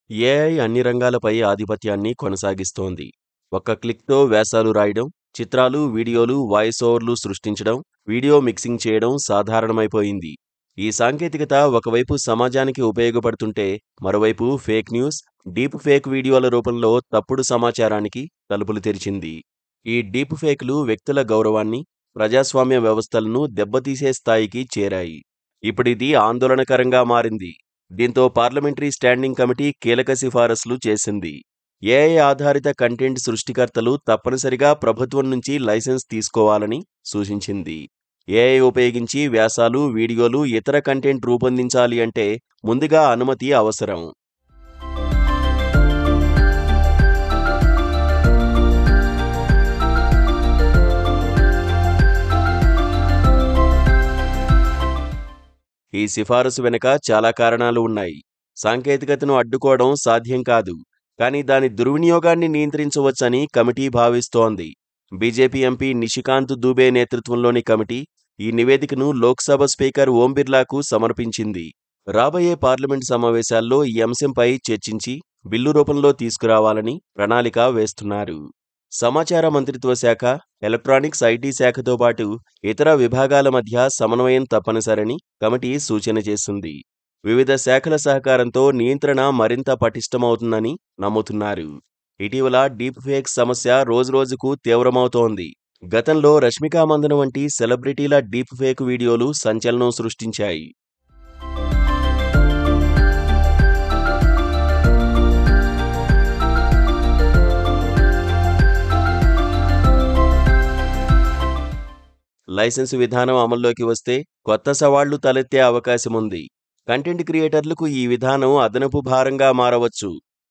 AI అన్ని రంగాలపై ఆధిపత్యాన్ని కొనసాగిస్తోంది. ఒక్క క్లిక్‌తో వ్యాసాలు రాయడం, చిత్రాలు, వీడియోలు, వాయిస్ ఓవర్లు సృష్టించడం, వీడియో మిక్సింగ్ చేయడం సాధారణమైపోయింది. ఈ సాంకేతికత ఒకవైపు సమాజానికి ఉపయోగపడుతుంటే, మరోవైపు ఫేక్ న్యూస్, డీప్ ఫేక్ వీడియోల రూపంలో తప్పుడు సమాచారానికి తలుపులు తెరిచింది. ఈ డీప్ ఫేక్‌లు వ్యక్తుల గౌరవాన్ని, ప్రజాస్వామ్య వ్యవస్థలను దెబ్బతీసే స్థాయికి చేరాయి. ఇప్పుడిది ఆందోళనకరంగా మారింది. దీంతో పార్లమెంటరీ స్టాండింగ్ కమిటీ కీలక సిఫారసులు చేసింది. ఏఐ ఆధారిత కంటెంట్ సృష్టికర్తలు తప్పనిసరిగా ప్రభుత్వం నుంచి లైసెన్స్ తీసుకోవాలని సూచించింది. ఏఐ ఉపయోగించి వ్యాసాలు, వీడియోలు, ఇతర కంటెంట్ రూపొందించాలి అంటే ముందుగా అనుమతి అవసరం. ఈ సిఫారసు వెనుక చాలా కారణాలు ఉన్నాయి. సాంకేతికతను అడ్డుకోవడం సాధ్యం కాదు, కానీ దాని దుర్వినియోగాన్ని నియంత్రించవచ్చని కమిటీ భావిస్తోంది. బీజేపీ ఎంపీ నిషికాంత్ దూబే నేతృత్వంలోని కమిటీ ఈ నివేదికను లోక్సభ స్పీకర్ ఓం బిర్లాకు సమర్పించింది. రాబోయే పార్లమెంటు సమావేశాల్లో ఈ అంశంపై చర్చించి బిల్లు రూపంలో తీసుకురావాలని ప్రణాళిక వేస్తున్నారు. సమాచార మంత్రిత్వ శాఖ, ఎలక్ట్రానిక్స్ ఐటీ శాఖతో పాటు ఇతర విభాగాల మధ్య సమన్వయం తప్పనిసరని కమిటీ సూచన చేసింది. వివిధ శాఖల సహకారంతో నియంత్రణ మరింత పటిష్టమవుతుందని నమ్ముతున్నారు. ఇటీవల డీప్ ఫేక్ సమస్య రోజురోజుకు తీవ్రమవుతోంది. గతంలో రష్మికా మందన వంటి సెలబ్రిటీల డీప్ ఫేక్ వీడియోలు సంచలనం సృష్టించాయి. లైసెన్సు విధానం అమల్లోకి వస్తే కొత్త సవాళ్లు తలెత్తే అవకాశముంది. కంటెంట్ క్రియేటర్లకు ఈ విధానం అదనపు భారంగా మారవచ్చు.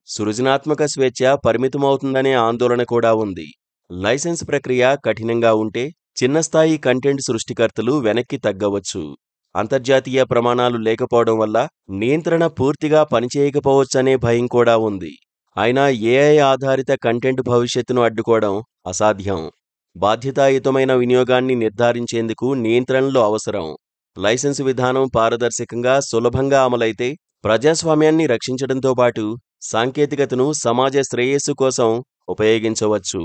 సృజనాత్మక స్వేచ్ఛ పరిమితమవుతుందనే ఆందోళన కూడా ఉంది. లైసెన్స్ ప్రక్రియ కఠినంగా ఉంటే చిన్నస్థాయి కంటెంట్ సృష్టికర్తలు వెనక్కి తగ్గవచ్చు. అంతర్జాతీయ ప్రమాణాలు లేకపోవడం వల్ల నియంత్రణ పూర్తిగా పనిచేయకపోవచ్చనే భయం కూడా ఉంది. అయినా ఏఐ ఆధారిత కంటెంట్ భవిష్యత్తును అడ్డుకోవడం అసాధ్యం. బాధ్యతాయుతమైన వినియోగాన్ని నిర్ధారించేందుకు నియంత్రణలు అవసరం. లైసెన్సు విధానం పారదర్శకంగా, సులభంగా అమలైతే ప్రజాస్వామ్యాన్ని రక్షించడంతో పాటు సాంకేతికతను సమాజ శ్రేయస్సు కోసం ఉపయోగించవచ్చు.